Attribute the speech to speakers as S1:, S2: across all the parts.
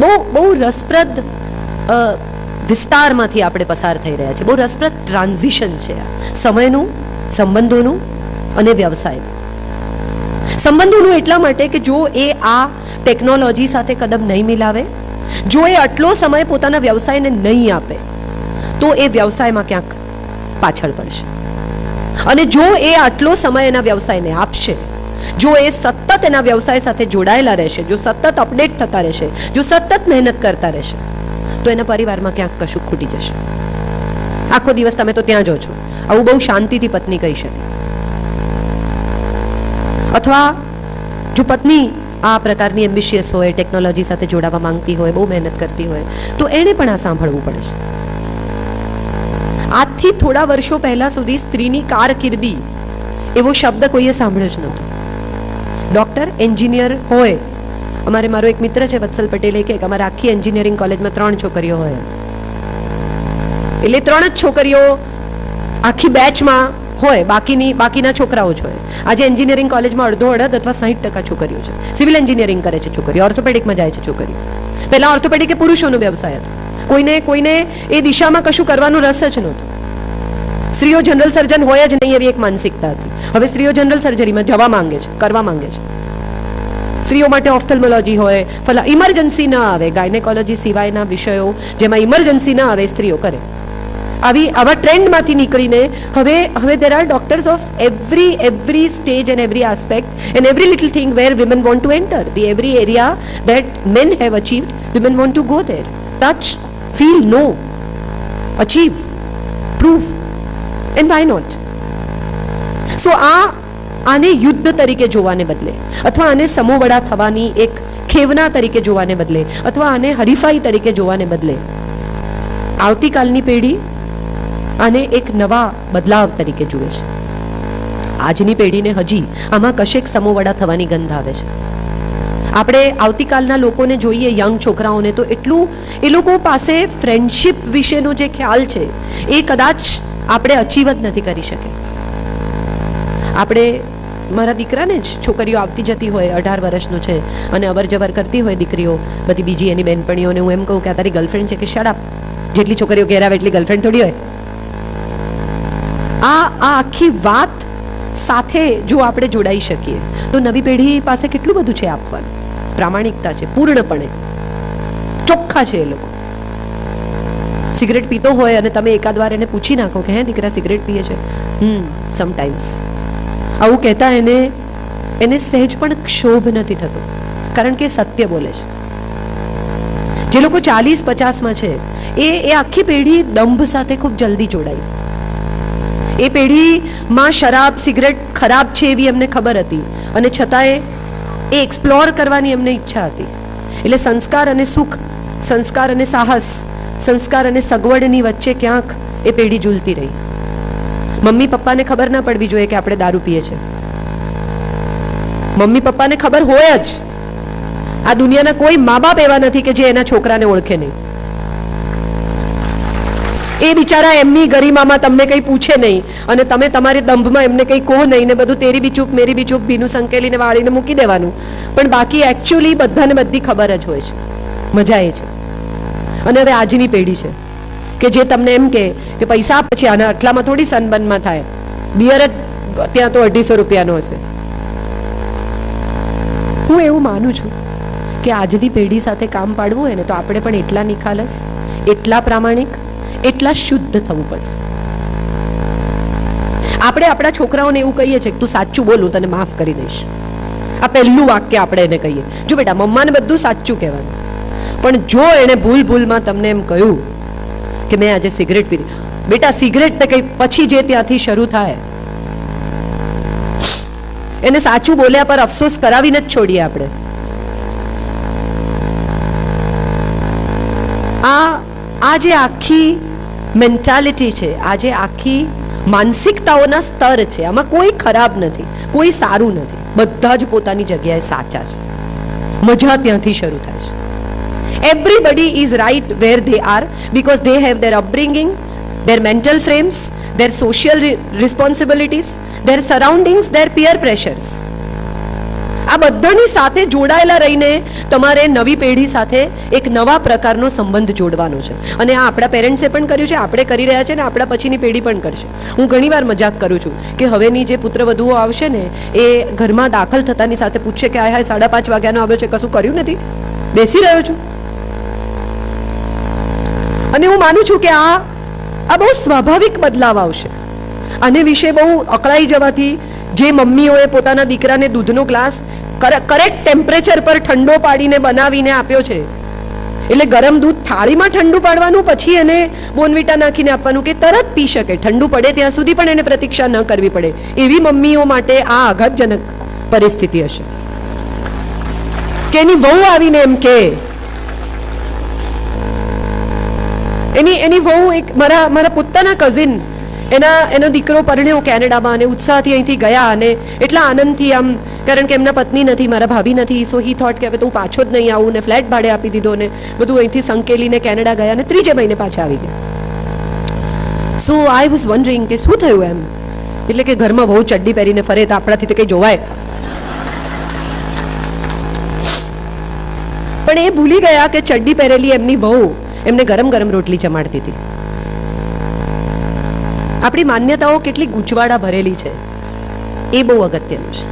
S1: બહુ રસપ્રદ વિસ્તારમાંથી આપણે પસાર થઈ રહ્યા છીએ. બહુ રસપ્રદ ટ્રાન્ઝિશન છે આ સમયનું, સંબંધોનું અને વ્યવસાયનું. સંબંધોનું એટલા માટે કે જો એ આ ટેકનોલોજી સાથે કદમ નહીં મિલાવે, જો એ આટલો સમય પોતાના વ્યવસાયને નહીં આપે, તો એ વ્યવસાયમાં ક્યાંક પાછળ પડશે. અને જો એ આટલો સમય એના વ્યવસાયને આપશે, જો એ સતત એના વ્યવસાય સાથે જોડાયેલા રહેશે, જો સતત અપડેટ થતા રહેશે, જો સતત મહેનત કરતા રહેશે, તો એના પરિવારમાં ક્યાંક કશું ખૂટી જશે. આખો દિવસ તમે તો ત્યાં જો છો. આવું બહુ શાંતિથી પત્ની કહી શકે. અથવા જો પત્ની આ પ્રકારની એમ્બિશિયસ હોય, ટેકનોલોજી સાથે જોડાવા માંગતી હોય, બહુ મહેનત કરતી હોય, તો એણે પણ આ સાંભળવું પડે છે. આજથી થોડા વર્ષો પહેલા સુધી સ્ત્રીની કારકિર્દી એવો શબ્દ કોઈએ સાંભળ્યો જ નહોતો. ડોક્ટર, એન્જિનિયર હોય. અમારે મારો એક મિત્ર છે વત્સલ પટેલે કે અમારે આખી એન્જિનિયરિંગ કોલેજમાં 3 છોકરીઓ હોય, એટલે 3 જ છોકરીઓ આખી બેચમાં હોય, બાકીના છોકરાઓ જ હોય. આજે એન્જિનિયરિંગ કોલેજમાં અડધો અથવા 60% છોકરીઓ છે. સિવિલ એન્જિનિયરિંગ કરે છે છોકરીઓ, ઓર્થોપેડિકમાં જાય છે છોકરીઓ. પહેલા ઓર્થોપેડિક એ પુરુષોનો વ્યવસાય હતો. કોઈને એ દિશામાં કશું કરવાનો રસ જ નહોતો. સ્ત્રીઓ જનરલ સર્જન હોય જ નહીં એવી એક માનસિકતા હતી. હવે સ્ત્રીઓ જનરલ સર્જરીમાં જવા માંગે છે, કરવા માંગે છે. સ્ત્રીઓ માટે ઓફથલ્મોલોજી હોય, ઇમરજન્સી ના આવે, ગાયનેકોલોજી સિવાયના વિષયો જેમાં ઇમરજન્સી ના આવે સ્ત્રીઓ કરે. આવા ટ્રેન્ડમાંથી નીકળીને હવે there are doctors of every stage and every aspect and every little thing where women want to enter. The every area that men have achieved, women want to go there. Touch, feel, know, achieve, prove, and why not? So આને યુદ્ધ તરીકે જોવાને બદલે, અથવા આને સમોવડા થવાની એક ખેવના તરીકે જોવાને બદલે, અથવા આને હરીફાઈ તરીકે જોવાને બદલે, આવતીકાલની પેઢી આને એક નવા બદલાવ તરીકે જુએ છે. આજની પેઢીને હજી આમાં કશેક સમોવડા થવાની ગંધ આવે છે. આપણે આવતીકાલના લોકોને જોઈએ, યંગ છોકરાઓને, તો એટલું એ લોકો પાસે ફ્રેન્ડશિપ વિશેનો જે ખ્યાલ છે એ કદાચ આપણે અચીવ જ નથી કરી શકે. આપણે મારા દીકરાને જ છોકરીઓ આવતી જતી હોય, 18 વર્ષનો છે અને અવર જવર કરતી હોય દીકરીઓ, બધી બીજી એની બહેનપણીઓને હું એમ કહું કે આ તારી ગર્લફ્રેન્ડ છે કે શટ અપ, જેટલી છોકરીઓ ઘેર આવે એટલી ગર્લફ્રેન્ડ થોડી હોય. આ આખી વાત સાથે જો આપણે જોડાઈ શકીએ તો નવી પેઢી પાસે કેટલું બધું છે આપવાનું. પ્રામાણિકતા છે, પૂર્ણપણે ચોખ્ખા છે એ લોકો. સિગરેટ પીતો હોય અને તમે એકાદ વાર એને પૂછી નાખો કે હે દીકરા સિગરેટ પીએ છે, સમટાઈમ્સ, આવું કહેતા એને સહેજ પણ ક્ષોભ નથી થતો, કારણ કે સત્ય બોલે છે. જે લોકો 40-50માં છે એ આખી પેઢી દંભ સાથે ખૂબ જલ્દી જોડાઈ. એ પેઢીમાં શરાબ, સિગરેટ ખરાબ છે એવી એમને ખબર હતી, અને છતાંય એ એક્સપ્લોર કરવાની એમને ઈચ્છા હતી. એટલે સંસ્કાર અને સુખ, સંસ્કાર અને સાહસ, સંસ્કાર અને સગવડની વચ્ચે ક્યાંક એ પેઢી ઝૂલતી રહી. મમ્મી પપ્પાને ખબર ના પડવી જોઈએ કે આપણે દારૂ પીએ છે. મમ્મી પપ્પાને ખબર હોય જ. આ દુનિયાના કોઈ મા બાપ એવા નથી કે જે એના છોકરાને ઓળખે નહીં. એ બિચારા એમની ગરિમામાં તમને કંઈ પૂછે નહીં, અને તમે તમારી દંભમાં એમને કંઈ કહો નહીં, ને બધું તેરી બી ચૂપ મેરી બી ચૂપ ભીનું સંકેલીને વાળીને મૂકી દેવાનું. પણ બાકી એકચ્યુઅલી બધાને બધી ખબર જ હોય છે. મજા એ છે. અને હવે આજની પેઢી છે કે જે તમને એમ કે પૈસા પછી આના આટલામાં થોડી સનબનમાં થાય, બિયર જ ત્યાં તો 250 રૂપિયાનો હશે. હું એવું માનું છું કે આજની પેઢી સાથે કામ પાડવું હોય ને તો આપણે પણ એટલા નિખાલસ, એટલા પ્રામાણિક, એટલા શુદ્ધ થવું પડશે. આપણે આપણા છોકરાઓને એવું કહીએ છીએ કે તું સાચું બોલું તને માફ કરી દઈશ. આ પહેલું વાક્ય આપણે એને કહીએ. જો બેટા, મમ્માને બધું સાચું કહેવાનું, પણ જો એને ભૂલમાં તમને એમ કહ્યું કે મેં આજે સિગરેટ પીધી, બેટા સિગરેટ તો કઈ પછી જે ત્યાંથી શરૂ થાય, એને સાચું બોલ્યા પર અફસોસ કરાવીને જ છોડીએ આપણે. આ જે આખી મેન્ટાલિટી છે, આ જે આખી માનસિકતાઓના સ્તર છે, આમાં કોઈ ખરાબ નથી, કોઈ સારું નથી. બધા જ પોતાની જગ્યાએ સાચા છે. મજા ત્યાંથી શરૂ થાય છે. Everybody is right where they are because they have their upbringing, their mental frames, their social responsibilities, their surroundings, their peer pressures. આ બધાની સાથે જોડાયેલા રહીને તમારે નવી પેઢી સાથે એક નવા પ્રકારનો સંબંધ જોડવાનો છે. અને આ આપણા પેરેન્ટ્સે પણ કર્યું છે, આપણે કરી રહ્યા છે ને આપણા પછીની પેઢી પણ કરશે. હું ઘણીવાર મજાક કરું છું કે હવેની જે પુત્રવધુઓ આવશે ને એ ઘરમાં દાખલ થતાની સાથે પૂછશે કે હાય 5:30 વાગ્યાનો આવ્યો છે, કશું કર્યું નથી, બેસી રહ્યો છું. અને હું માનું છું કે આ બહુ સ્વાભાવિક બદલાવ આવશે. આને વિશે બહુ અકળાઈ જવાથી જે મમ્મીઓએ પોતાના દીકરાને દૂધનો ગ્લાસ કરેક્ટ ટેમ્પરેચર પર ઠંડો પાડીને બનાવીને આપ્યો છે, એટલે ગરમ દૂધ થાળીમાં ઠંડુ પાડવાનું, પછી એને બોર્નવિટા નાખીને આપવાનું કે તરત પી શકે, ઠંડુ પડે ત્યાં સુધી પણ એને પ્રતીક્ષા ન કરવી પડે, એવી મમ્મીઓ માટે આ આઘાતજનક પરિસ્થિતિ હશે. કે એની વહુ આવીને એમ કે એની વહુ એક મારા પોતાના કઝિન એનો દીકરો પરણ્યો કેનેડામાં અને ઉત્સાહથી અહીંથી ગયા અને એટલા આનંદથી આમ, કારણ કે એમના પત્ની નથી, મારા ભાભી નથી, સો હી થોટ કે હવે તો હું પાછો જ નહીં આવું ને ફ્લેટ ભાડે આપી દીધો ને બધું અહીંથી સંકેલીને કેનેડા ગયા અને 3 મહિને પાછા આવી ગયા. સો આઈ વોઝ વન્ડરિંગ કે શું થયું એમ, એટલે કે ઘરમાં બહુ ચડ્ડી પહેરીને ફરે તો આપણાથી તો કંઈ જોવાય, પણ એ ભૂલી ગયા કે ચડ્ડી પહેરેલી એમની વહુ એમને ગરમ ગરમ રોટલી જમાડતી હતી. આપણી માન્યતાઓ કેટલી ગૂંચવાડા ભરેલી છે એ બહુ અગત્યનું છે.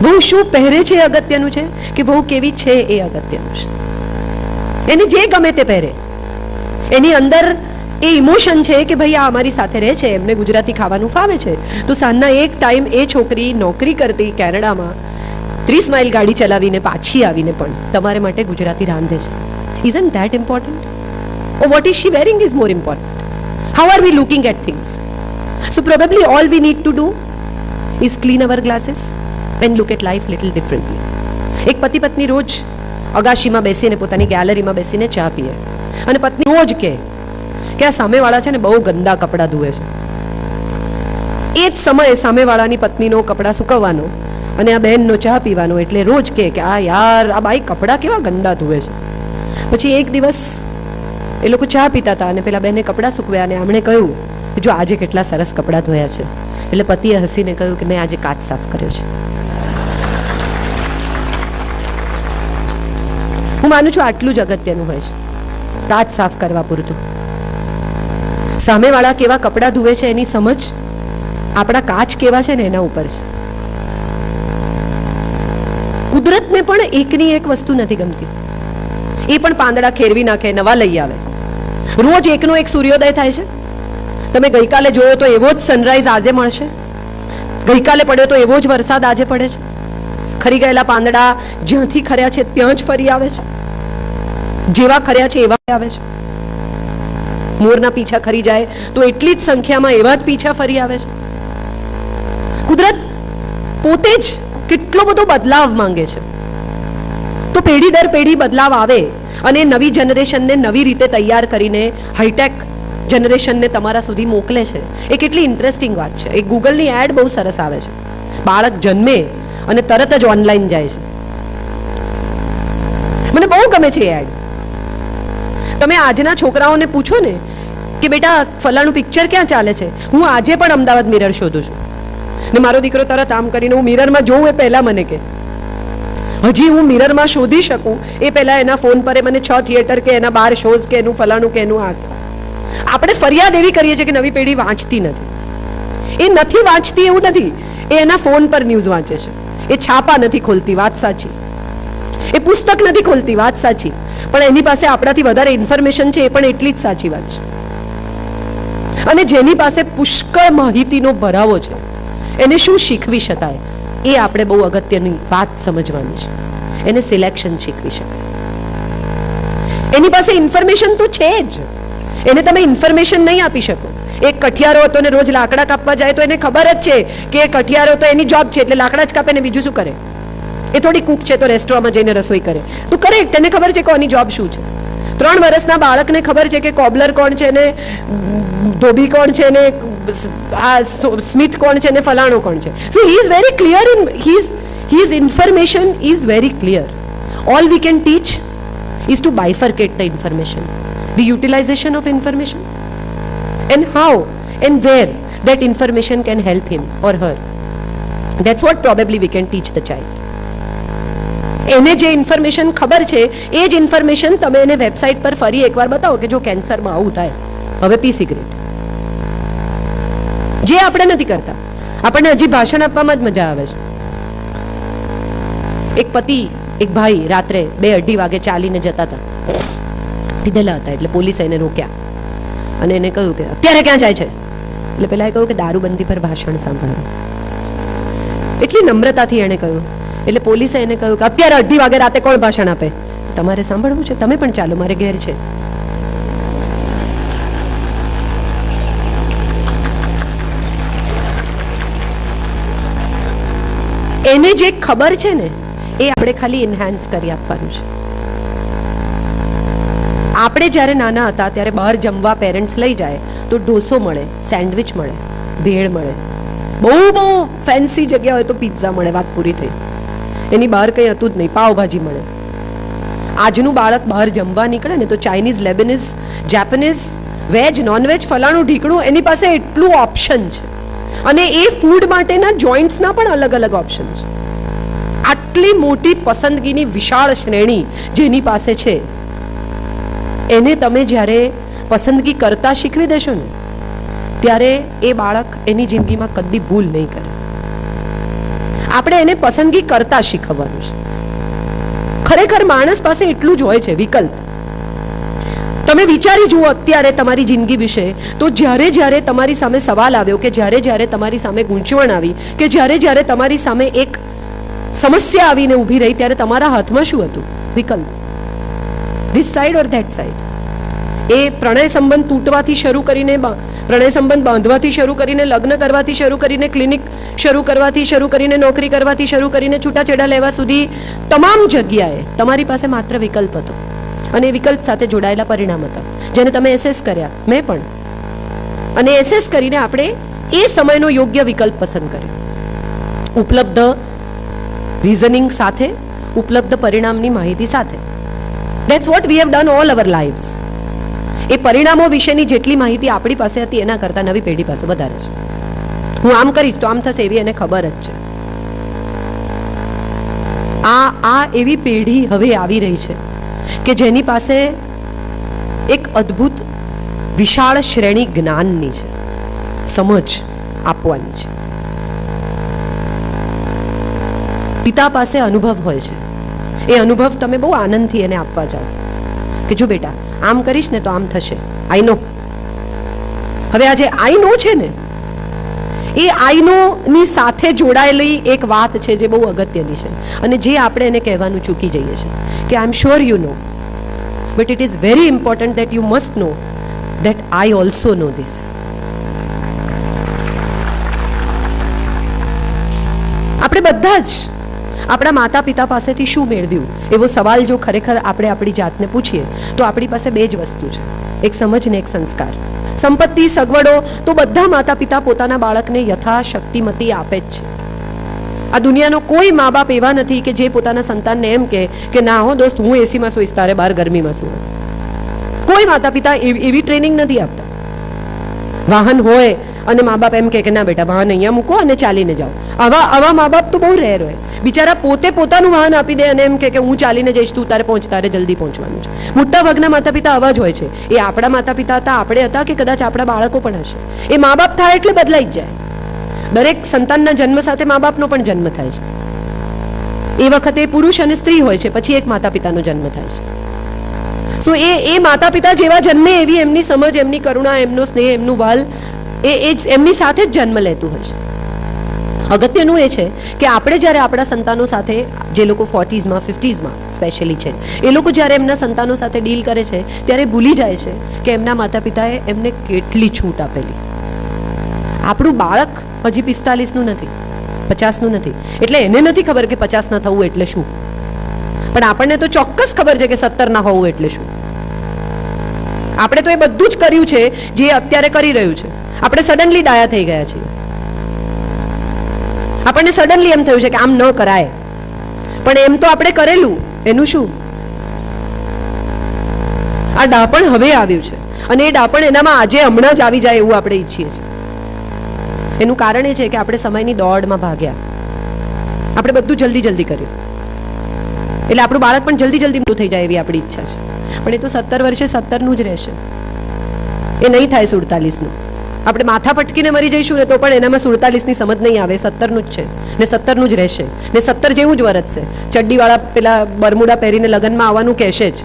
S1: વહુ શું પહેરે છે એ અગત્યનું છે કે વહુ કેવી છે એ અગત્યનું છે. એને જે ગમે તે પહેરે, એની અંદર એ ઇમોશન છે કે ભાઈ આ અમારી સાથે રહે છે, એમને ગુજરાતી ખાવાનું ફાવે છે, તો સાંજના એક ટાઈમ એ છોકરી નોકરી કરતી કેનેડામાં 30 માઇલ ગાડી ચલાવીને પાછી આવીને પણ તમારે માટે ગુજરાતી રાંધે છે. Isn't that important? Or what is she wearing is more important. How are we looking at things? So probably all we need to do is clean our glasses and look at life little differently. એક પતિ પત્ની રોજ અગાશીમાં બેસીને પોતાની ગેલેરીમાં બેસીને ચા પીએ અને પત્ની રોજ કે આ સામેવાળા છે ને બહુ ગંદા કપડાં ધુએ છે. એ જ સમયે સામેવાળાની પત્નીનો કપડાં સુકવવાનો અને આ બહેનનો ચા પીવાનો, એટલે રોજ કે આ યાર આ બાઈ કપડાં કેવા ગંદા ધુએ છે. પછી એક દિવસ એ લોકો ચા પીતા હતા અને પેલા બેને કપડાં સૂકવ્યા અને આમણે કહ્યું કે જો આજે કેટલા સરસ કપડાં ધોયા છે. એટલે પતિએ હસીને કહ્યું કે મેં આજે કાચ સાફ કર્યો છે. હું માનું છું આટલું જ અગત્યનું હોય છે, કાચ સાફ કરવા પૂરતું. સામેવાળા કેવા કપડાં ધુએ છે એની સમજ આપણા કાચ કેવા છે ને એના ઉપર છે. કુદરતને પણ એકની એક વસ્તુ નથી ગમતી, એ પણ પાંદડા ખેરવી નાખે, નવા લઈ આવે. રોજ એકનો એક સૂર્યોદય થાય છે. તમે ગઈકાલે જોયો તો એવો જ સનરાઈઝ આજે મળશે, ગઈકાલે પડ્યો તો એવો જ વરસાદ આજે પડે છે. ખરી ગયેલા પાંદડા જ્યાંથી ખર્યા છે ત્યાં જ ફરી આવે છે, જેવા ખર્યા છે એવા આવે છે. મોરના પીછા ખરી જાય તો એટલી જ સંખ્યામાં એવા જ પીછા ફરી આવે છે. કુદરત પોતે જ કેટલો બધો બદલાવ માંગે છે. તો પેઢી દર પેઢી બદલાવ આવે અને નવી જનરેશનને નવી રીતે તૈયાર કરીને હાઈટેક જનરેશનને તમારા સુધી મોકલે છે. એ કેટલી ઇન્ટરેસ્ટિંગ વાત છે. એક ગૂગલની એડ બહુ સરસ આવે છે. બાળક જન્મે અને તરત જ ઓનલાઈન જાય છે. મને બહુ ગમે છે એ એડ. તમે આજના છોકરાઓને પૂછો ને કે બેટા ફલાણું પિક્ચર ક્યાં ચાલે છે, હું આજે પણ અમદાવાદ મિરર શોધું છું ને મારો દીકરો તરત આમ કરીને હું મિરરમાં જોઉં એ પહેલા મને કે હજી હું મિરરમાં શોધી શકું એ પહેલા એના ફોન પર મને 6 થિયેટર કે એના 12 શોઝ કે એનું ફલાણું કે એનું આ. આપણે ફરિયાદ એવી કરીએ છીએ કે નવી પેઢી વાંચતી નથી. એ નથી વાંચતી એવું નથી, એ એના ફોન પર ન્યૂઝ વાંચે છે. એ છાપા નથી ખોલતી, વાત સાચી. એ પુસ્તક નથી ખોલતી, વાત સાચી. પણ એની પાસે આપણાથી વધારે ઇન્ફોર્મેશન છે, એ પણ એટલી જ સાચી વાત છે. અને જેની પાસે પુષ્કળ માહિતીનો ભરાવો છે એને શું શીખવી શકાય એ આપણે બહુ અગત્યની વાત સમજવાની છે. એને સિલેક્શન શીખવી શકાય. એની પાસે ઇન્ફોર્મેશન તો છે જ, એને તમે ઇન્ફોર્મેશન નહીં આપી શકો. એક કઠિયારો હતો ને રોજ લાકડા કાપવા જાય તો એને ખબર જ છે કે કઠિયારો તો એની જોબ છે એટલે લાકડા જ કાપે ને બીજું શું કરે. એ થોડી કુક છે તો રેસ્ટોરન્ટમાં જઈને રસોઈ કરે તો કરેક્ટ, એને ખબર છે કે આની જોબ શું છે. 3 વર્ષના બાળકને ખબર છે કે કોબલર કોણ છે ને ધોબી કોણ છે ને આ સ્મિથ કોણ છે ને ફલાણો કોણ છે. So he is very clear in his information is very clear. All we can teach is to bifurcate the information, the utilization of information, and how and where that information can help him or her. That's what probably we can teach the child. એને જે information ખબર છે એ જ information તમે એને website પર ફરી એકવાર બતાવો કે જો કેન્સરમાં આવું થાય હવે પી સિગરેટ, જે આપણે નથી કરતા. આપણને હજી ભાષણ આપવામાં જ મજા આવે છે. એક પતિ એક ભાઈ રાત્રે 2-2:30 વાગે ચાલીને જતા હતા, પીધેલા હતા, એટલે પોલીસે એને રોક્યા અને એને કહ્યું કે અત્યારે ક્યાં જાય છે? એટલે પેલા કહ્યું કે દારૂબંધી પર ભાષણ સાંભળવા. એટલી નમ્રતાથી એને કહ્યું. એટલે પોલીસે એને કહ્યું કે અત્યારે 2:30 વાગે રાતે કોણ ભાષણ આપે? તમારે સાંભળવું છે? તમે પણ ચાલો, મારે ઘેર છે. એને જે ખબર છે ને એ આપણે ખાલી એન્હાન્સ કરી આપવાનું છે. આપણે જ્યારે નાના હતા ત્યારે બહાર જમવા પેરેન્ટ્સ લઈ જાય તો ઢોસો મળે, સેન્ડવિચ મળે, ભેળ મળે, બહુ બહુ ફેન્સી જગ્યા હોય તો પિઝા મળે, વાત પૂરી થઈ. એની બહાર કંઈ હતું જ નહીં, પાવભાજી મળે. આજનું બાળક બહાર જમવા નીકળે ને તો Chinese, Lebanese, Japanese, veg, nonveg, ફલાણું ઢીકણું, એની પાસે એટલું ઓપ્શન છે. અને એ ફૂડ માટેના જોઈન્ટ્સના પણ અલગ અલગ ઓપ્શન છે. આટલી મોટી પસંદગીની વિશાળ શ્રેણી જેની પાસે છે, એને તમે જ્યારે પસંદગી કરતા શીખવી દેશો ને ત્યારે એ બાળક એની જિંદગીમાં કદી ભૂલ નહીં કરે. આપણે એને પસંદગી કરતા શીખવવાનું છે. ખરેખર માણસ પાસે એટલું જ હોય છે વિકલ્પ. તમે વિચારી જુઓ અત્યારે તમારી જિંદગી વિશે, તો જ્યારે જ્યારે તમારી સામે સવાલ આવ્યો, કે જ્યારે જ્યારે તમારી સામે ગૂંચવણ આવી, કે જ્યારે જ્યારે તમારી સામે એક સમસ્યા આવીને ઊભી રહી, ત્યારે તમારા હાથમાં શું હતું? વિકલ્પ. This side or that side. એ પ્રણય સંબંધ તૂટવાથી શરૂ કરીને, પ્રણય સંબંધ બાંધવાથી શરૂ કરીને, લગ્ન કરવાથી શરૂ કરીને, ક્લિનિક શરૂ કરવાથી શરૂ કરીને, નોકરી કરવાથી શરૂ કરીને, છૂટાછેડા લેવા સુધી તમામ જગ્યાએ તમારી પાસે માત્ર વિકલ્પ હતો. અને એ વિકલ્પ સાથે જોડાયેલા પરિણામ હતા જેને તમે એસેસ કર્યા, મેં પણ. અને એસેસ કરીને આપણે એ સમયનો યોગ્ય વિકલ્પ પસંદ કર્યો, ઉપલબ્ધ રીઝનિંગ સાથે, ઉપલબ્ધ પરિણામની માહિતી સાથે. That's what we have done all our lives. એ પરિણામો વિશેની જેટલી માહિતી આપણી પાસે હતી એના કરતાં નવી પેઢી પાસે વધારે છે. હું આમ કરીશ તો આમ થશે એવી એને ખબર જ છે. આ એવી પેઢી હવે આવી રહી છે કે જેની પાસે એક અદ્ભુત વિશાળ શ્રેણી જ્ઞાનની છે, સમજ આપવાની છે. પિતા પાસે અનુભવ હોય છે. એ અનુભવ તમે બહુ આનંદથી એને આપવા જાઓ કે જો બેટા આમ કરીશ ને તો આમ થશે. આઈ નો. હવે આ જે આઈ નો છે ને, એ આઈ નો ની સાથે જોડાયેલી એક વાત છે જે બહુ અગત્યની છે અને જે આપણે એને કહેવાનું ચૂકી જઈએ છીએ કે I am sure you know, but it is very important that you must know that I also know this. આપણે બધા જ આપણા માતા પિતા પાસેથી શું મેળવ્યું એવો સવાલ જો ખરેખર આપણે આપણી જાતને પૂછીએ તો આપણી પાસે બે જ વસ્તુ છે, એક સમજ ને એક સંસ્કાર. સંપત્તિ, સગવડો તો બધા માતા પિતા પોતાના બાળકને યથાશક્તિમતી આપે જ છે. આ દુનિયાનો કોઈ મા બાપ એવા નથી કે જે પોતાના સંતાનને એમ કે ના હો દોસ્ત હું એસીમાં સુઈશ, તારે બહાર ગરમીમાં સુવ. કોઈ માતા પિતા એવી ટ્રેનિંગ નથી આપતા. વાહન હોય અને મા બાપ એમ કે ના બેટા વાહન અહીંયા મૂકો અને ચાલીને જાઓ. આવા મા બાપ તો બહુ રેર હોય. બિચારા પોતે પોતાનું વાહન આપી દે અને એમ કે હું ચાલીને જઈશ, તું તારે જલ્દી પહોંચવાનું છે. મોટા ભાગના માતા પિતા આવા જ હોય છે. એ આપણા માતા પિતા હતા, આપણે હતા, કે કદાચ આપણા બાળકો પણ હશે. એ મા બાપ થાય એટલે બદલાઈ જ જાય. દરેક સંતાનના જન્મ સાથે મા બાપનો પણ જન્મ થાય છે. એ વખતે પુરુષ અને સ્ત્રી હોય છે, પછી એક માતા પિતાનો જન્મ થાય છે. સો એ માતા પિતા જેવા જન્મે એવી એમની સમજ, એમની કરુણા, એમનો સ્નેહ, એમનું વાલ એ એમની સાથે જ જન્મ લેતું હોય છે. અગત્યનું એ છે કે આપણે જ્યારે આપણા સંતાનો સાથે, જે લોકો 40s માં 50s માં સ્પેશિયલી છે, એ લોકો જ્યારે એમના સંતાનો સાથે ડીલ કરે છે ત્યારે ભૂલી જાય છે કે એમના માતા પિતાએ એમને કેટલી છૂટ આપેલી. આપણું બાળક હજી 45નું નથી, 50નું નથી, એટલે એને નથી ખબર કે 50 ના થવું એટલે શું, પણ આપણને તો ચોક્કસ ખબર છે કે 17 ના હોવું એટલે શું. આપણે તો એ બધું જ કર્યું છે જે અત્યારે કરી રહ્યું છે. આપણે સડનલી ડાયા થઈ ગયા છીએ. આપણને સડનલી એમ થયું છે કે આમ ન કરાય, પણ એમ તો આપણે કરેલું, એનું શું? આ ડાપણ હવે આવ્યું છે અને એ ડાપણ એનામાં આજે હમણાં જ આવી જાય એવું આપણે ઈચ્છીએ છીએ. એનું કારણ એ છે કે આપણે સમયની દોડમાં ભાગ્યા, આપણે બધું જલ્દી કર્યું. એટલે આપણું બાળક પણ જલ્દી જલ્દી થઈ જાય એવી આપણી ઈચ્છા છે. પણ એ તો 17 વર્ષે 17નું જ રહેશે, એ નહીં થાય 47નું. આપણે માથા પટકીને મરી જઈશું ને તો પણ એનામાં 47ની સમજ નહીં આવે, 17નું જ છે ને 17નું જ રહેશે ને 17 જેવું જ વરસશે. ચડ્ડીવાળા પેલા બરમુડા પહેરીને લગ્નમાં આવવાનું કહેશે જ.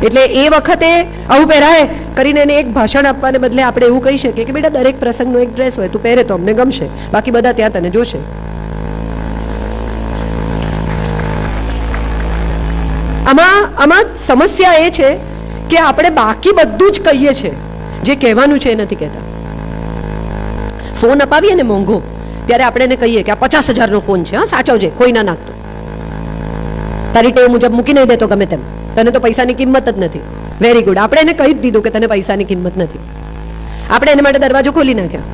S1: એટલે એ વખતે આવું પહેરાય કરીને એને એક ભાષણ આપવાને બદલે આપણે એવું કહી શકીએ કે બેટા દરેક પ્રસંગનો એક ડ્રેસ હોય, તું પહેરે તો અમને ગમશે, બાકી બધા ત્યાં તને જોશે. આમાં સમસ્યા એ છે કે આપણે બાકી બધું જ કહીએ છીએ, જે કહેવાનું છે એ નથી કહેતા. ફોન અપાવીએ ને મોંઘો, ત્યારે આપણે એને કહીએ કે આ 50,000નો ફોન છે, હા સાચવજે, કોઈ ના નાખતો, તારી ટેવ મુજબ મૂકી નહીં દેતો ગમે તેમ, તને તો પૈસાની કિંમત જ નથી. વેરી ગુડ, આપણે એને કહી જ દીધું કે તને પૈસાની કિંમત નથી. આપણે એને માટે દરવાજો ખોલી નાખ્યો.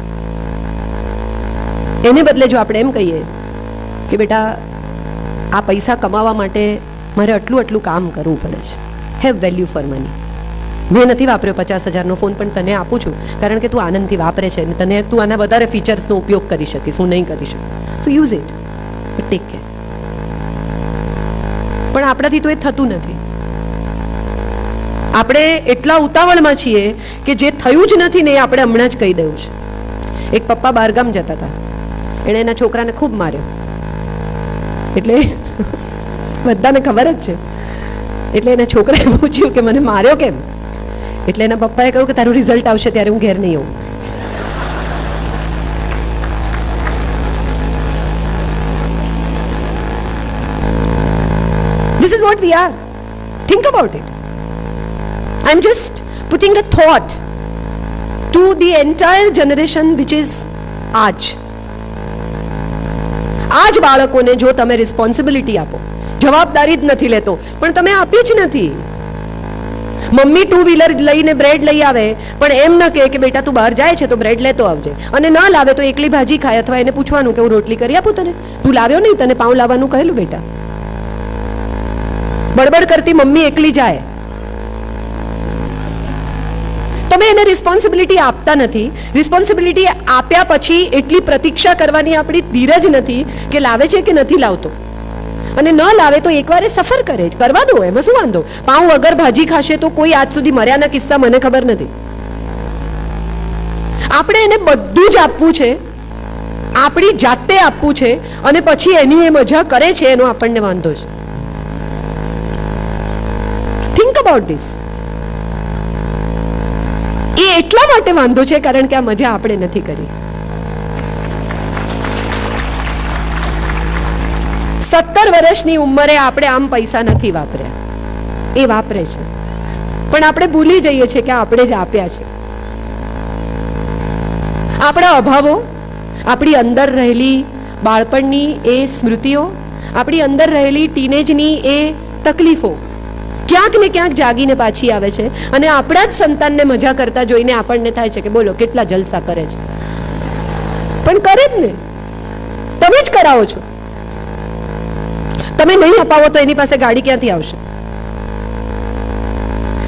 S1: એને બદલે જો આપણે એમ કહીએ કે બેટા આ પૈસા કમાવા માટે મારે આટલું આટલું કામ કરવું પડે છે, હેવ વેલ્યુ ફોર મની. મેં નથી વાપર્યો 50,000નો ફોન, પણ તને આપું છું કારણ કે તું આનંદથી વાપરે છે અને તને તું આના વધારે ફીચર્સનો ઉપયોગ કરી શકીશ, હું નહીં કરી શકું. So use it, but take care. પણ આપણાથી તો એ થતું નથી. આપણે એટલા ઉતાવળમાં છીએ કે જે થયું જ નથી ને એ આપણે હમણાં જ કહી દઉં છે. એક પપ્પા બહારગામ જતા હતા, એણે એના છોકરાને ખૂબ માર્યો. એટલે બધાને ખબર જ છે. એટલે એના છોકરાએ પૂછ્યું કે મને માર્યો કેમ? એટલે એના પપ્પાએ કહ્યું કે તારું રિઝલ્ટ આવશે ત્યારે હું ઘેર નહીં આવું. This is what we are. Think about it. I'm just putting a thought to the entire generation which is આજ બાળકોને જો તમે રિસ્પોન્સિબિલિટી આપો, જવાબદારી જ નથી લેતો, પણ તમે આપી જ નથી. મમ્મી 2 વ્હીલર લઈને બ્રેડ લઈ આવે પણ એમ ન કહે કે બેટા તું બહાર જાય છે તો બ્રેડ લેતો આવજે, અને ન લાવે તો એકલી ભાજી ખાય, અથવા એને પૂછવાનું કે હું રોટલી કરી આપું તને, તું લાવ્યો નહીં, તને પાઉં લાવવાનું કહેલું બેટા. બડબડ કરતી મમ્મી એકલી જાય. તમે એને રિસ્પોન્સિબિલિટી આપતા નથી. રિસ્પોન્સિબિલિટી આપ્યા પછી એટલી પ્રતીક્ષા કરવાની આપણી ધીરજ નથી કે લાવે છે કે નથી લાવતો, અને ન લાવે તો એકવાર સફર કરે, કરવા દો, એમાં શું વાંધો. પાઉં વગર ભાજી ખાશે તો કોઈ આજ સુધી મર્યાના કિસ્સા મને ખબર નથી. આપણે એને બધું જ આપવું છે, આપણી જાતે આપવું છે, અને પછી એની એ મજા કરે છે એનો આપણને વાંધો છે. Think about this. એ એટલા માટે વાંધો છે કારણ કે આ મજા આપણે નથી કરી. 17 વર્ષની ઉંમરે આપણે આમ પૈસા નથી વાપર્યા, એ વાપરે છે, પણ આપણે ભૂલી જઈએ છીએ કે આપણે જ આપ્યા છે. આપણા અભાવો, આપણી અંદર રહેલી બાળપણની એ સ્મૃતિઓ, આપણી અંદર રહેલી ટીનેજની એ તકલીફો ક્યાંક ને ક્યાંક જાગીને પાછી આવે છે, અને આપણા જ સંતાનને મજા કરતા જોઈને આપણને થાય છે કે બોલો કેટલા જલસા કરે છે. પણ કરે જ ને, તમે જ કરાવો છો. તમે નહીં અપાવો તો એની પાસે ગાડી ક્યાંથી આવશે?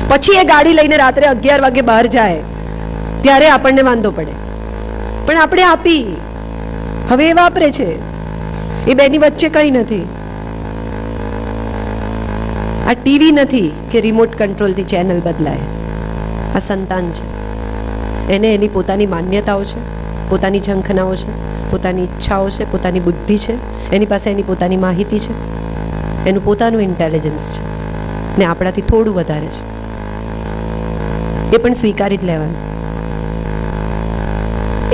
S1: પછી એ ગાડી લઈને રાત્રે 11 વાગે બહાર જાય ત્યારે આપણને વાંધો પડે. પણ આપણે આપી, હવે એ વાપરે છે, એ બેની વચ્ચે કંઈ નથી. આ ટીવી નથી કે રિમોટ કંટ્રોલથી ચેનલ બદલાય. આ સંતાન છે, એને એની પોતાની માન્યતાઓ છે, પોતાની ઝંખનાઓ છે, પોતાની ઈચ્છાઓ છે, પોતાની બુદ્ધિ છે, એની પાસે એની પોતાની માહિતી છે, એનું પોતાનું ઇન્ટેલિજન્સ છે, ને આપણાથી થોડું વધારે છે. એ પણ સ્વીકારી જ લેવાનું.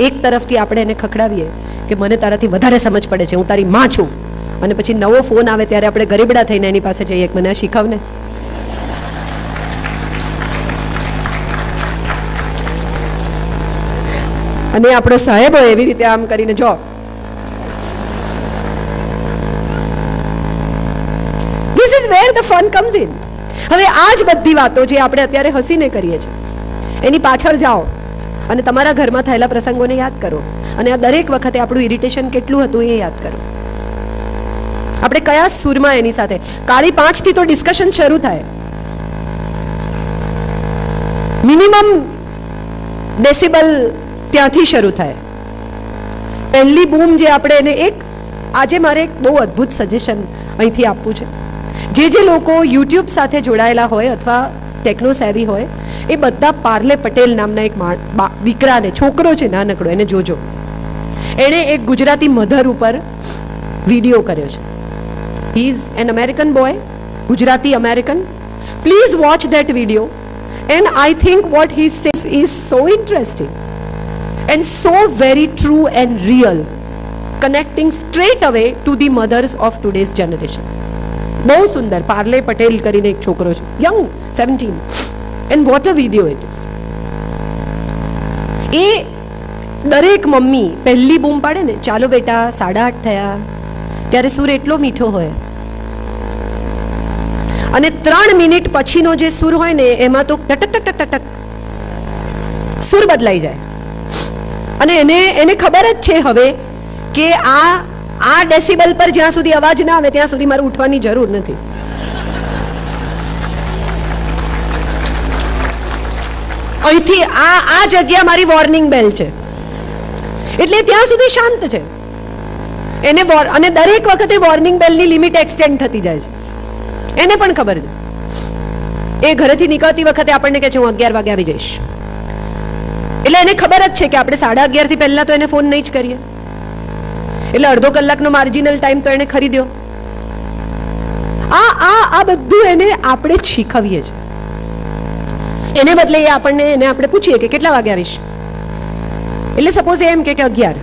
S1: એક તરફથી આપણે એને ખખડાવીએ કે મને તારાથી વધારે સમજ પડે છે, હું તારી માં છું, અને પછી નવો ફોન આવે ત્યારે આપણે ગરીબડા થઈને એની પાસે જઈએ કે મને આ શીખવને. અને આપણો સાહેબ હોય એવી રીતે આમ કરીને જો. This is where the fun comes in. હવે આ જ બધી વાતો જે આપણે અત્યારે હસીને કરીએ છીએ એની પાછળ જાઓ અને તમારા ઘરમાં થયેલા પ્રસંગોને યાદ કરો, અને આ દરેક વખતે આપણું ઇરિટેશન કેટલું હતું એ યાદ કરો. આપણે કયા સૂરમાં એની સાથે 5:30 થી તો ડિસ્કશન શરૂ થાય. મિનિમમ ડેસિબલ ત્યાંથી શરૂ થાય. પહેલી બૂમ જે આપણે એને એક આજે મારે એક બહુ અદ્ભુત સજેશન અહીંથી આપવું છે. જે લોકો યુટ્યુબ સાથે જોડાયેલા હોય અથવા ટેકનો સેવી હોય એ બધા પાર્લે પટેલ નામના એક દીકરાને, છોકરો છે નાનકડો, એને જોજો. એણે એક ગુજરાતી મધર ઉપર વિડીયો કર્યો છે. He is an American boy, Gujarati American. Please watch that video and I think what he says is so interesting and so very true and real, connecting straight away to the mothers of today's generation. બહુ સુંદર. પાર્લે પટેલ કરીને એક છોકરો છે, young, 17, and what a video it is. એ દરેક મમ્મી પહેલી બૂમ પાડે ને, ચાલો બેટા 8:30 થયા, ત્યારે સૂર એટલો મીઠો હોય અને 3 મિનિટ પછીનો જે સૂર હોય ને એમાં તો ટક ટક ટક ટક સૂર બદલાઈ જાય. અને એને ખબર જ છે હવે કે આ ડેસિબલ પર જ્યાં સુધી અવાજ ના આવે ત્યાં સુધી મારે ઉઠવાની જરૂર નથી. અહીંથી આ જગ્યા મારી વોર્નિંગ બેલ છે, એટલે ત્યાં સુધી શાંત છે. એને અને દરેક વખતે વોર્નિંગ બેલની લિમિટ એક્સટેન્ડ થતી જાય છે. એને પણ ખબર છે. એ ઘરેથી નીકળતી વખતે આપણને કહે છે હું 11 વાગે આવી જઈશ, એટલે એને ખબર જ છે કે આપણે 11:30 થી પહેલા તો એને ફોન નહીં જ કરીએ, એટલે અડધો કલાકનો માર્જિનલ ટાઈમ તો એને ખરીદ્યો. આ બધું એને આપણે જ શીખવીએ છીએ. એને બદલે એને આપણે પૂછીએ કે કેટલા વાગે આવીશ, એટલે સપોઝ એમ કે 11,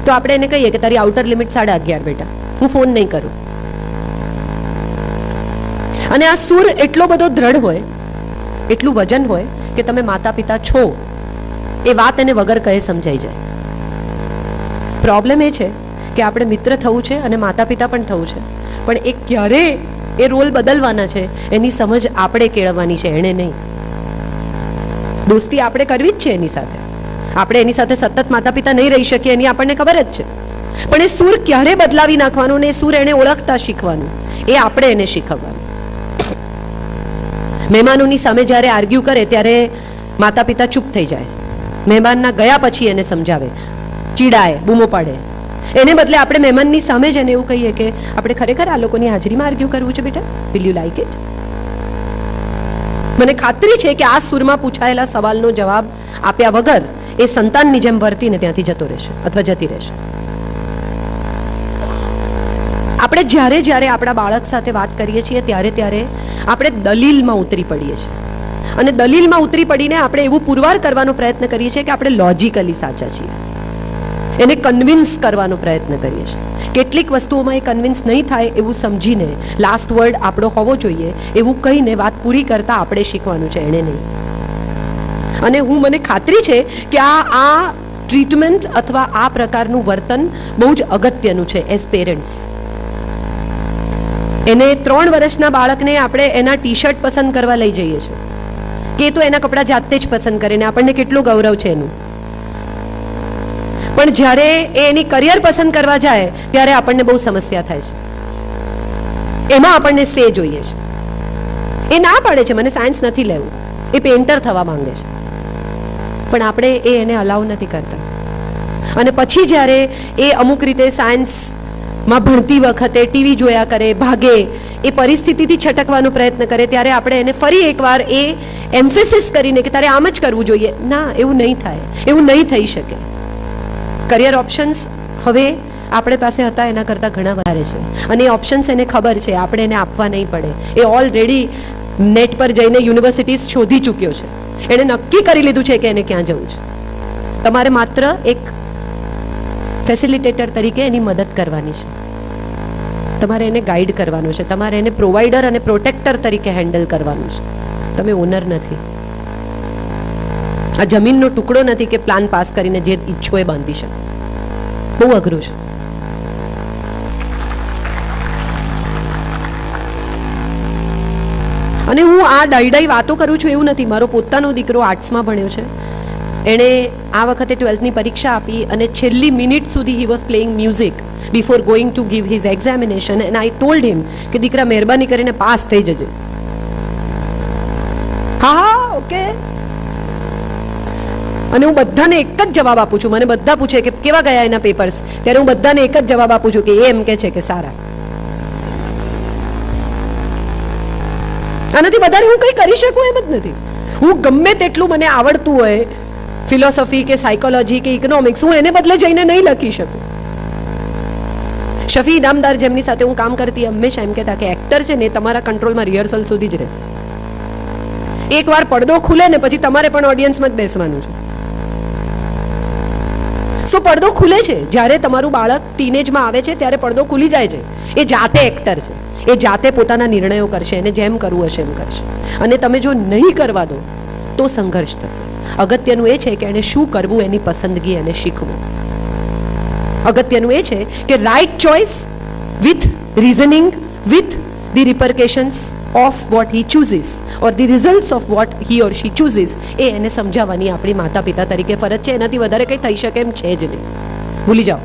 S1: તો આપણે એને કહીએ કે તારી આઉટર લિમિટ 11:30 બેટા, હું ફોન નહીં કરું. અને આ સૂર એટલો બધો દ્રઢ હોય, એટલું વજન હોય કે તમે માતા પિતા છો એ વાત એને વગર કહે સમજાઈ જાય. પ્રોબ્લેમ એ છે કે આપણે મિત્ર થવું છે અને માતા પિતા પણ થવું છે, પણ એ ક્યારે એ રોલ બદલવાના છે એની સમજ આપણે કેળવવાની છે, એણે નહીં. દોસ્તી આપણે કરવી જ છે એની સાથે, આપણે એની સાથે સતત માતા પિતા નહીં રહી શકીએ એની આપણને ખબર જ છે, પણ એ સૂર ક્યારે બદલાવી નાખવાનું ને એ સૂર એને ઓળખતા શીખવાનું, એ આપણે એને શીખવવાનું. મહેમાનોની સામે જ્યારે આર્ગ્યુ કરે ત્યારે માતા પિતા ચૂપ થઈ જાય, મહેમાનના ગયા પછી એને સમજાવે, ચીડાય, બૂમો પાડે. એને બદલે આપણે મહેમાનની સામે જ એને એવું કહીએ કે આપણે ખરેખર આ લોકોની હાજરીમાં આર્ગ્યુ કરવું છે બેટા, વિલ યુ લાઈક ઇટ? મને ખાતરી છે કે આ સૂરમાં પૂછાયેલા સવાલનો જવાબ આપ્યા વગર એ સંતાનની જેમ વર્તીને ત્યાંથી જતો રહેશે અથવા જતી રહેશે. આપણે જ્યારે આપણા બાળક સાથે વાત કરીએ છીએ ત્યારે આપણે દલીલમાં ઉતરી પડીએ છીએ, અને દલીલમાં ઉતરી પડીને આપણે એવું પુરવાર કરવાનો પ્રયત્ન કરીએ છીએ કે આપણે લોજિકલી સાચા છીએ, એને કન્વિન્સ કરવાનો પ્રયત્ન કરીએ છીએ. કેટલીક વસ્તુઓમાં એ કન્વિન્સ નહીં થાય એવું સમજીને લાસ્ટ વર્ડ આપણો હોવો જોઈએ એવું કહીને વાત પૂરી કરતા આપણે શીખવાનું છે, એણે નહીં. અને મને ખાતરી છે કે આ ટ્રીટમેન્ટ અથવા આ પ્રકારનું વર્તન બહુ જ અગત્યનું છે એઝ પેરેન્ટ્સ. એને 3 વર્ષના બાળકને આપણે એના ટી-શર્ટ પસંદ કરવા લઈ જઈએ છીએ કે તો એના કપડાં જાતે જ પસંદ કરે ને આપણને કેટલું ગૌરવ છે એનું, પણ જ્યારે એ એની કરિયર પસંદ કરવા જાય ત્યારે આપણને બહુ સમસ્યા થાય છે. એમાં આપણને સે જોઈએ છે. એ ના પાડે છે મને સાયન્સ નથી લેવું, એ પેન્ટર થવા માંગે છે, પણ આપણે એને અલાઉ નથી કરતા. અને પછી જ્યારે એ અમુક રીતે સાયન્સમાં ભણતી વખતે ટીવી જોયા કરે, ભાગે, એ પરિસ્થિતિથી છટકવાનો પ્રયત્ન કરે ત્યારે આપણે એને ફરી એકવાર એ એમ્ફેસિસ કરીને કે તારે આમ જ કરવું જોઈએ, ના એવું નહીં થાય, એવું નહીં થઈ શકે. કરિયર ઓપ્શન્સ હવે આપણે પાસે હતા એના કરતાં ઘણા વધારે છે, અને એ ઓપ્શન્સ એને ખબર છે, આપણે એને આપવા નહીં પડે. એ ઓલરેડી નેટ પર જઈને યુનિવર્સિટીઝ શોધી ચૂક્યો છે, એણે નક્કી કરી લીધું છે કે એને ક્યાં જવું છે. તમારે માત્ર એક ફેસિલિટેટર તરીકે એની મદદ કરવાની છે, તમારે એને ગાઈડ કરવાનું છે, તમારે એને પ્રોવાઈડર અને પ્રોટેક્ટર તરીકે હેન્ડલ કરવાનું છે. તમે ઓનર નથી. આ જમીનનો ટુકડો નથી કે પ્લાન પાસ કરીને જે ઈચ્છો એ બાંધી શકે. બહુ અઘરું છે. અને હું આ ડાઈ વાતો કરું છું એવું નથી. મારો પોતાનો દીકરો આર્ટ્સમાં ભણ્યો છે, એણે આ વખતે 12th ની પરીક્ષા આપી અને છેલ્લી મિનિટ સુધી he was playing music before going to give his examination, and I told હિમ કે દીકરા મહેરબાની કરીને પાસ થઈ જજે. હા ઓકે. અને હું બધાને એક જ જવાબ આપું છું. મને બધા પૂછે કે કેવા ગયા એના પેપર્સ, ત્યારે હું બધાને એક જ જવાબ આપું છું કે એ એમ કે છે કે સારા. આનાથી વધારે હું કંઈ કરી શકું એમ જ નથી. હું ગમે તેટલું મને આવડતું હોય ફિલોસોફી કે સાયકોલોજી કે ઇકોનોમિક્સ, હું એને બદલે જઈને નહીં લખી શકું. શફી ઇનામદાર જેમની સાથે હું કામ કરતી, હંમેશા એમ કહેતા કે એક્ટર છે ને તમારા કંટ્રોલમાં રિહર્સલ સુધી જ રહે. એકવાર પડદો ખુલે ને પછી તમારે પણ ઓડિયન્સમાં જ બેસવાનું છે. સો પડદો ખુલે છે જ્યારે તમારું બાળક ટીનેજમાં આવે છે, ત્યારે પડદો ખુલી જાય છે. એ જાતે એક્ટર છે, એ જાતે પોતાના નિર્ણયો કરશે, એને જેમ કરવું હશે એમ કરશે. અને તમે જો નહીં કરવા દો તો સંઘર્ષ થશે. અગત્યનું એ છે કે એને શું કરવું એની પસંદગી એને શીખવું. અગત્યનું એ છે કે right choice with reasoning, with the repercussions of what he chooses or the results of what he or she chooses, એ એને સમજાવવાની આપણી માતા પિતા તરીકે ફરજ છે. એનાથી વધારે કંઈ થઈ શકે એમ છે જ નહીં. ભૂલી જાઓ.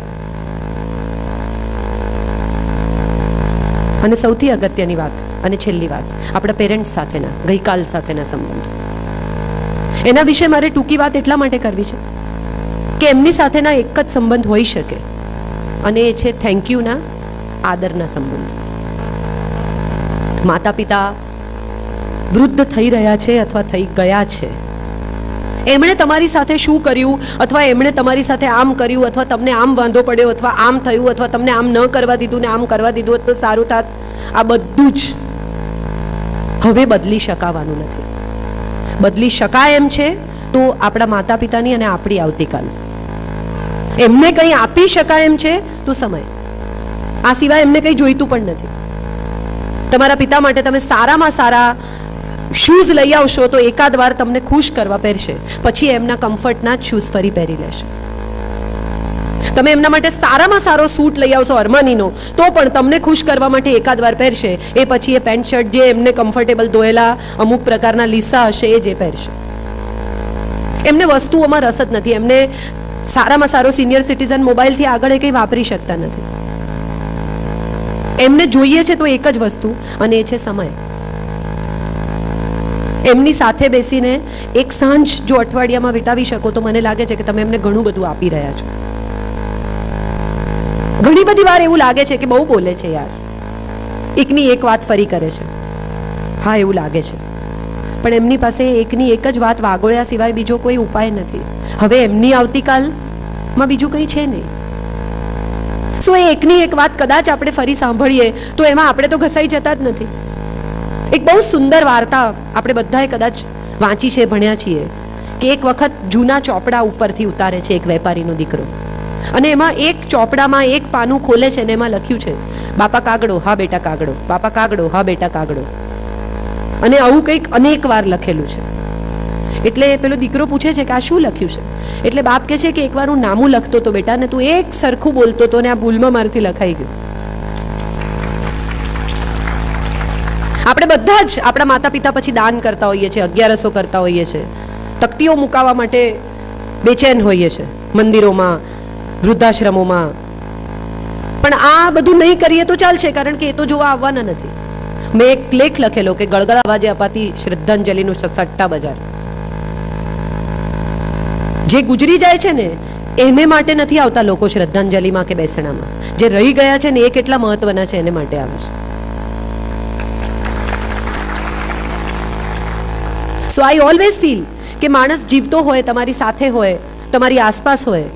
S1: અને સૌથી અગત્યની વાત અને છેલ્લી વાત, આપણા પેરેન્ટ્સ સાથેના ગઈકાલ સાથેના સંબંધો. એના વિશે મારે ટૂંકી વાત એટલા માટે કરવી છે કે એમની સાથેના એક જ સંબંધ હોઈ શકે, અને એ છે થેન્ક યુના, આદરના સંબંધ. માતા પિતા વૃદ્ધ થઈ રહ્યા છે અથવા થઈ ગયા છે, એમણે તમારી સાથે શું કર્યું અથવા એમણે તમારી સાથે આમ કર્યું અથવા તમને આમ વાંધો પડ્યો અથવા આમ થયું અથવા તમને આમ ન કરવા દીધું ને આમ કરવા દીધું તો સારું થાત, આ બધું જ હવે બદલી શકાવાનું નથી. બદલી શકાય એમ છે તો આપણા માતા પિતાની અને આપણી આવતીકાલ. એમને કંઈ આપી શકાય એમ છે તો સમય. આ સિવાય એમને કંઈ જોઈતું પણ નથી. તમારા પિતા માટે તમે સારામાં સારા શૂઝ લઈ આવશો તો એકાદ વાર તમને ખુશ કરવા પહેરશે, પછી એમના કમ્ફર્ટના જ શૂઝ ફરી પહેરી લેશે. તમે એમના માટે સારામાં સારો સૂટ લઈ આવશો અરમાનીનો, તો પણ તમને ખુશ કરવા માટે એકાદ વાર પહેરશે. એ પછી એ પેન્ટ શર્ટ જે એમને કમ્ફર્ટેબલ ધોયેલા અમુક પ્રકારના લીસા હશે એ જે પહેરશે. એમને વસ્તુઓમાં રસ જ નથી. એમને સારામાં સારો સિનિયર સિટીઝન મોબાઈલથી આગળ એ કંઈ વાપરી શકતા નથી. એમને જોઈએ છે તો એક જ વસ્તુ, અને એ છે સમય. એમની સાથે બેસીને એક સાંજ જો અઠવાડિયામાં વિતાવી શકો તો મને લાગે છે કે તમે એમને ઘણું બધું આપી રહ્યા છો. ઘણી બધી વાર એવું લાગે છે કે બહુ બોલે છે યાર, એકની એક વાત ફરી કરે છે. હા, એવું લાગે છે, પણ એમની પાસે એકની એક જ વાત વાગોળ્યા સિવાય બીજો કોઈ ઉપાય નથી. હવે એમની આવતીકાલમાં બીજું કંઈ છે નહીં. સો એ એકની એક વાત કદાચ આપણે ફરી સાંભળીએ તો એમાં આપણે તો ઘસાઈ જતા જ નથી. એક બહુ સુંદર વાર્તા આપણે બધાએ કદાચ વાંચી છે, ભણ્યા છીએ, કે એક વખત જૂના ચોપડા ઉપરથી ઉતારે છે એક વેપારીનો દીકરો, અને એમાં એક ચોપડામાં એક પાનું ખોલે છે અને એમાં લખ્યું છે બાપા કાગડો, હા બેટા કાગડો, બાપા કાગડો, હા બેટા કાગડો. અને આવું કંઈક અનેક વાર લખેલું છે. એટલે પેલો દીકરો પૂછે છે કે આ શું લખ્યું છે? એટલે બાપ કહે છે કે એકવાર હું નામું લખતો હતો બેટા, ને તું એક સરખું બોલતો હતો ને આ ભૂલમાં મારથી લખાઈ ગયું. આપણે બધા જ આપણા માતા પિતા પછી દાન કરતા હોઈએ છીએ, 1100 કરતા હોઈએ છીએ, તકતીઓ મુકાવવા માટે બેચેન હોઈએ છીએ મંદિરોમાં, વૃદ્ધાશ્રમોમાં. પણ આ બધું નહીં કરીએ તો ચાલશે, કારણ કે એ તો જોવા આવવાના નથી. મેં એક લેખ લખેલો કે ગળગળા અવાજે અપાતી શ્રદ્ધાંજલિનું સટ્ટા બજાર. જે ગુજરી જાય છે ને એને માટે નથી આવતા લોકો શ્રદ્ધાંજલિમાં કે બેસણામાં. જે રહી ગયા છે ને એ કેટલા મહત્વના છે એને માટે આવે છે. સો આઈ ઓલવેઝ ફીલ કે માણસ જીવતો હોય, તમારી સાથે હોય, તમારી આસપાસ હોય,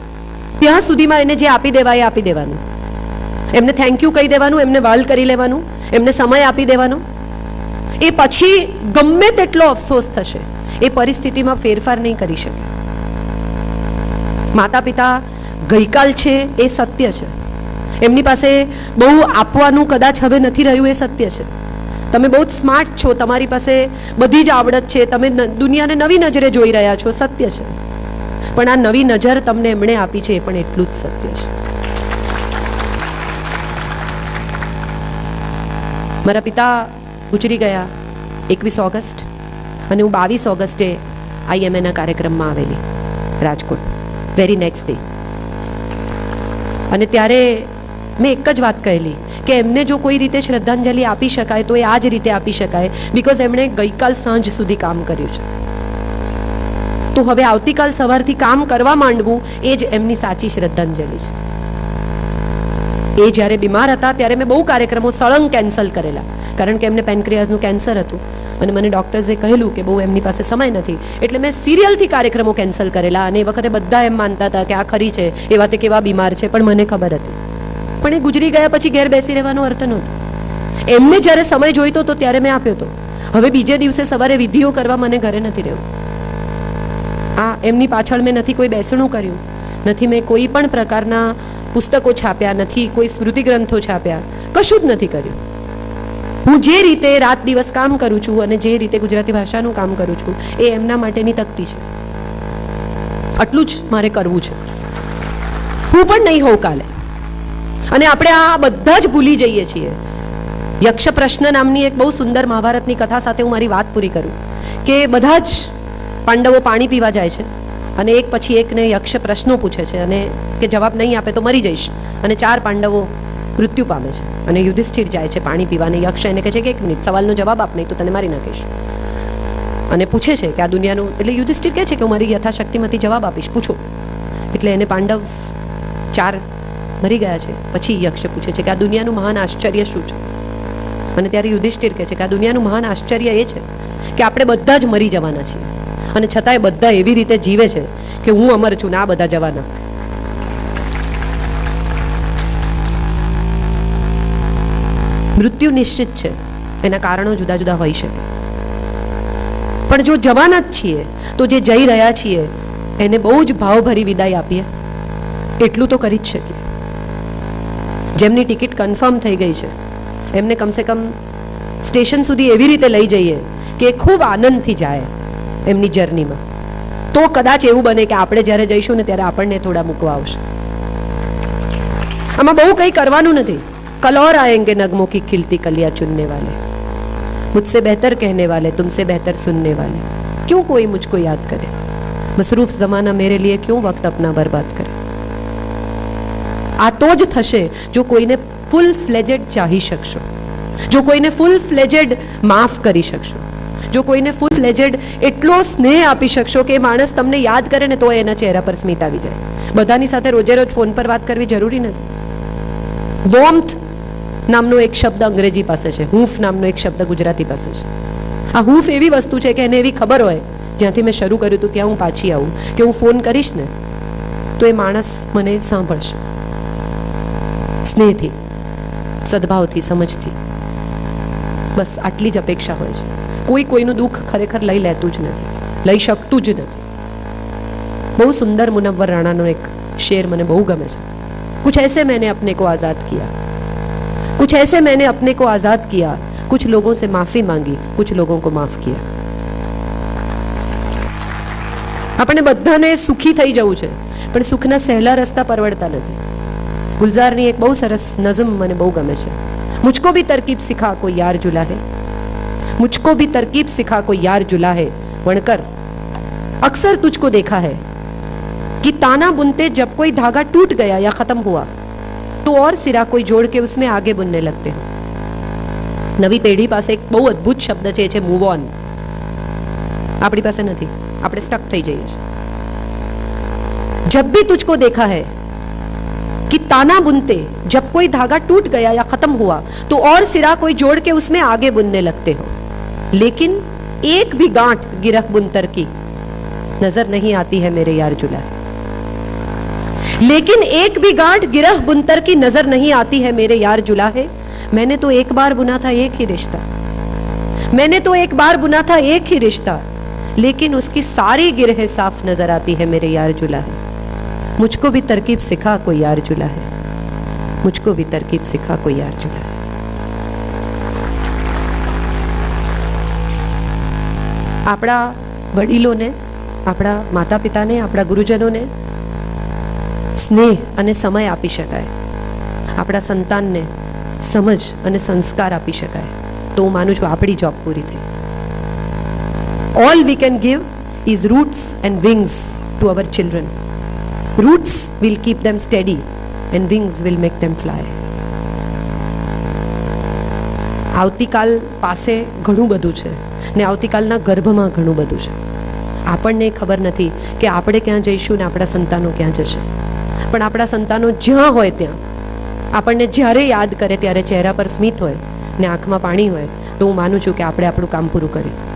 S1: ત્યાં સુધીમાં એને જે આપી દેવાય એ આપી દેવાનું. એમને થેન્ક યુ કહી દેવાનું, એમને વાલ કરી લેવાનું, એમને સમય આપી દેવાનો. એ પછી ગમે તેટલો અફસોસ થશે, એ પરિસ્થિતિમાં ફેરફાર નહીં કરી શકે. માતા પિતા ગઈકાલ છે એ સત્ય છે. એમની પાસે બહુ આપવાનું કદાચ હવે નથી રહ્યું એ સત્ય છે. તમે બહુ જ સ્માર્ટ છો, તમારી પાસે બધી જ આવડત છે, તમે દુનિયાને નવી નજરે જોઈ રહ્યા છો, સત્ય છે. પણ આ નવી નજર તમને એમણે આપી છે એ પણ એટલું જ સત્ય છે. મારા પિતા ગુજરી ગયા 21 ઓગસ્ટ, અને હું 22 ઓગસ્ટે IMAના કાર્યક્રમમાં આવેલી રાજકોટ, વેરી નેક્સ્ટ ડે. અને ત્યારે મેં એક જ વાત કહેલી કે એમને જો કોઈ રીતે શ્રદ્ધાંજલિ આપી શકાય તો એ આ જ રીતે આપી શકાય, બિકોઝ એમણે ગઈકાલ સાંજ સુધી કામ કર્યું છે. તો હવે આવતીકાલ સવારથી કામ કરવા માંડવું એ જ એમની સાચી શ્રદ્ધાંજલિ છે. એ જ્યારે બીમાર હતા ત્યારે મેં બહુ કાર્યક્રમો સળંગ કેન્સલ કરેલા, કારણ કે એમને પેનક્રિયાઝનું કેન્સર હતું અને મને ડૉક્ટર્સે કહેલું કે બહુ એમની પાસે સમય નથી, એટલે મેં સિરિયલથી કાર્યક્રમો કેન્સલ કરેલા. અને એ વખતે બધા એમ માનતા હતા કે આ ખરી છે, એવા તે કેવા બીમાર છે, પણ મને ખબર હતી. પણ એ ગુજરી ગયા પછી ઘેર બેસી રહેવાનો અર્થ નહોતો. એમને જ્યારે સમય જોઈતો હતો ત્યારે મેં આપ્યો હતો. હવે બીજે દિવસે સવારે વિધિઓ કરવા મને ઘરે નથી રહેવું. આ એમની પાછળ મેં નથી કોઈ બેસણું કર્યું, નથી મેં કોઈ પણ પ્રકારના પુસ્તકો છાપ્યા, નથી કોઈ સ્મૃતિ ગ્રંથો છાપ્યા, કશું જ નથી કર્યું. હું જે રીતે રાત દિવસ કામ કરું છું અને જે રીતે ગુજરાતી ભાષાનું કામ કરું છું એ એમના માટેની તકતી છે. આટલું જ મારે કરવું છે. હું પણ નહીં હોઉં કાલે. અને આપણે આ બધા જ ભૂલી જઈએ છીએ. યક્ષ પ્રશ્ન નામની એક બહુ સુંદર મહાભારતની કથા સાથે હું મારી વાત પૂરી કરું કે બધા જ પાંડવો પાણી પીવા જાય છે અને એક પછી એકને યક્ષ પ્રશ્નો પૂછે છે અને કે જવાબ નહીં આપે તો મરી જઈશ. અને 4 પાંડવો મૃત્યુ પામે છે અને યુધિષ્ઠિર જાય છે પાણી પીવાને. યક્ષ એને કહે છે કે 1 મિનિટ, સવાલનો જવાબ આપ, નહીં તો તને મારી નાખીશ. અને પૂછે છે કે આ દુનિયાનું, એટલે યુધિષ્ઠિર કહે છે કે હું મારી યથાશક્તિમાંથી જવાબ આપીશ, પૂછો. એટલે એને પાંડવ 4 મરી ગયા છે. પછી યક્ષ પૂછે છે કે આ દુનિયાનું મહાન આશ્ચર્ય શું છે? અને ત્યારે યુધિષ્ઠિર કહે છે કે આ દુનિયાનું મહાન આશ્ચર્ય એ છે કે આપણે બધા જ મરી જવાના છીએ અને છતાંય બધા એવી રીતે જીવે છે કે હું અમર છું ને આ બધા જવાના. મૃત્યુ નિશ્ચિત છે, એના કારણો જુદા જુદા હોઈ શકે, પણ જો જવાના જ છીએ તો જે જઈ રહ્યા છીએ એને બહુ જ ભાવભરી વિદાય આપીએ, એટલું તો કરી જ શકીએ. જેમની ટિકિટ કન્ફર્મ થઈ ગઈ છે એમને કમસે કમ સ્ટેશન સુધી એવી રીતે લઈ જઈએ કે ખૂબ આનંદથી જાય એમની જર્નીમાં. તો કદાચ એવું બને કે આપણે જ્યારે જઈશું ને ત્યારે આપણને થોડા મૂકવા આવશે. આમાં બહુ કંઈ કરવાનું નથી. कल और आएंगे नगमों की खिलती कलियां चुनने वाले, मुझसे बेहतर कहने वाले, तुमसे बेहतर सुनने वाले, क्यों कोई मुझको याद करे, मसरूफ जमाना मेरे लिए क्यों वक्त अपना बर्बाद करे. આ તો જ થશે જો કોઈને ફૂલ ફ્લેજેડ ચાહી શકશો, જો કોઈને ફૂલ ફ્લેજેડ માફ કરી શકશો, જો કોઈને ફૂલ ફ્લેજેડ એટલો સ્નેહ આપી શકશો કે માણસ તમને યાદ કરે ને તો એના ચહેરા પર સ્મિત આવી જાય. બધાની સાથે રોજે રોજ ફોન પર વાત કરવી જરૂરી નથી. વોર્મથ નામનો એક શબ્દ અંગ્રેજી પાસે છે, હૂંફ નામનો એક શબ્દ ગુજરાતી પાસે છે. આ હૂંફ એવી વસ્તુ છે કે એને એવી ખબર હોય જ્યાંથી મેં શરૂ કર્યું હતું ત્યાં હું પાછી આવું કે હું ફોન કરીશ ને તો એ માણસ મને સાંભળશે, સ્નેહથી, સદભાવથી, સમજથી. બસ આટલી જ અપેક્ષા હોય છે. કોઈ કોઈનું દુઃખ ખરેખર લઈ લેતું જ નથી, લઈ શકતું જ નથી. બહુ સુંદર મુનવ્વર રાણાનો એક શેર મને બહુ ગમે છે. कुछ ऐसे मैंने अपने को आज़ाद किया, कुछ ऐसे मैंने अपने को आज़ाद किया, कुछ लोगों से माफ़ी मांगी, कुछ लोगों को माफ़ किया. આપણે બધાને સુખી થઈ જવું છે પણ સુખના સહેલા રસ્તા પરવડતા નથી. ગુલઝારની એક બહુ સરસ નઝમ મને બહુ ગમે છે. મુझको भी तरकीब सिखा कोई यार जुला है, मुझको भी तरकीब सिखा कोई यार जुला है, वणकर अक्सर तुझको देखा है कि ताना बुनते जब कोई धागा टूट गया या खत्म हुआ तो और सिरा कोई जोड़ के उसमें आगे बुनने लगते हो. નવી પેઢી પાસે એક બહુ અદ્ભુત શબ્દ છે, એ છે મૂવ ઓન. આપણી પાસે નથી, આપણે સ્ટક થઈ જઈએ છીએ. जब भी तुझको देखा है कि ताना बुनते जब कोई धागा टूट गया या खत्म हुआ तो और सिरा कोई जोड़ के उसमें आगे बुनने लगते हो, लेकिन एक भी गांठ गिरह बुनतर की नजर नहीं आती है मेरे यार जुला, लेकिन एक भी गांठ गिरह बुनतर की नजर नहीं आती है मेरे यार जुला है. मैंने तो एक बार बुना था एक ही रिश्ता, मैंने तो एक बार बुना था एक ही रिश्ता, लेकिन उसकी सारी गिरहें साफ नजर आती है मेरे यार जुला है. मुझको भी तरकीब सिखा कोई यार जुला है, मुझको भी तरकीब सिखा कोई यार जुला है. આપણા વડીલોને, આપણા માતા પિતાને, આપણા ગુરુજનોને સ્નેહ અને સમય આપી શકાય, આપણા સંતાનને સમજ અને સંસ્કાર આપી શકાય તો હું માનું છું આપણી જોબ પૂરી થઈ. All we can give is roots and wings to our children. Roots will keep them steady and wings will make them fly. આવતીકાલ પાસે ઘણું બધું છે ને આવતીકાલના ગર્ભમાં ઘણું બધું છે. આપણને ખબર નથી કે આપણે ક્યાં જઈશું ને આપણા સંતાનો ક્યાં જશે. પણ આપણા સંતાનો જ્યાં હોય ત્યાં આપણને જ્યારે યાદ કરે ત્યારે ચહેરા પર સ્મિત હોય ને આંખમાં પાણી હોય તો હું માનું છું કે આપણે આપણું કામ પૂરું કર્યું.